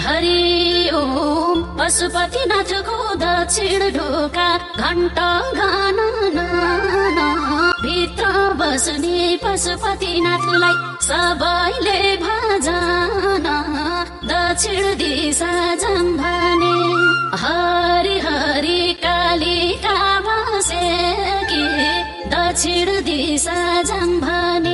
हरि ओम पशुपतिनाथको दक्षिण ढोका घण्टा घनना भित्र बस्ने पशुपतिनाथलाई सबैले भजना दक्षिण दिशा जाम भने हरि हरि कालिका बसेकी दक्षिण दिशा जाम भने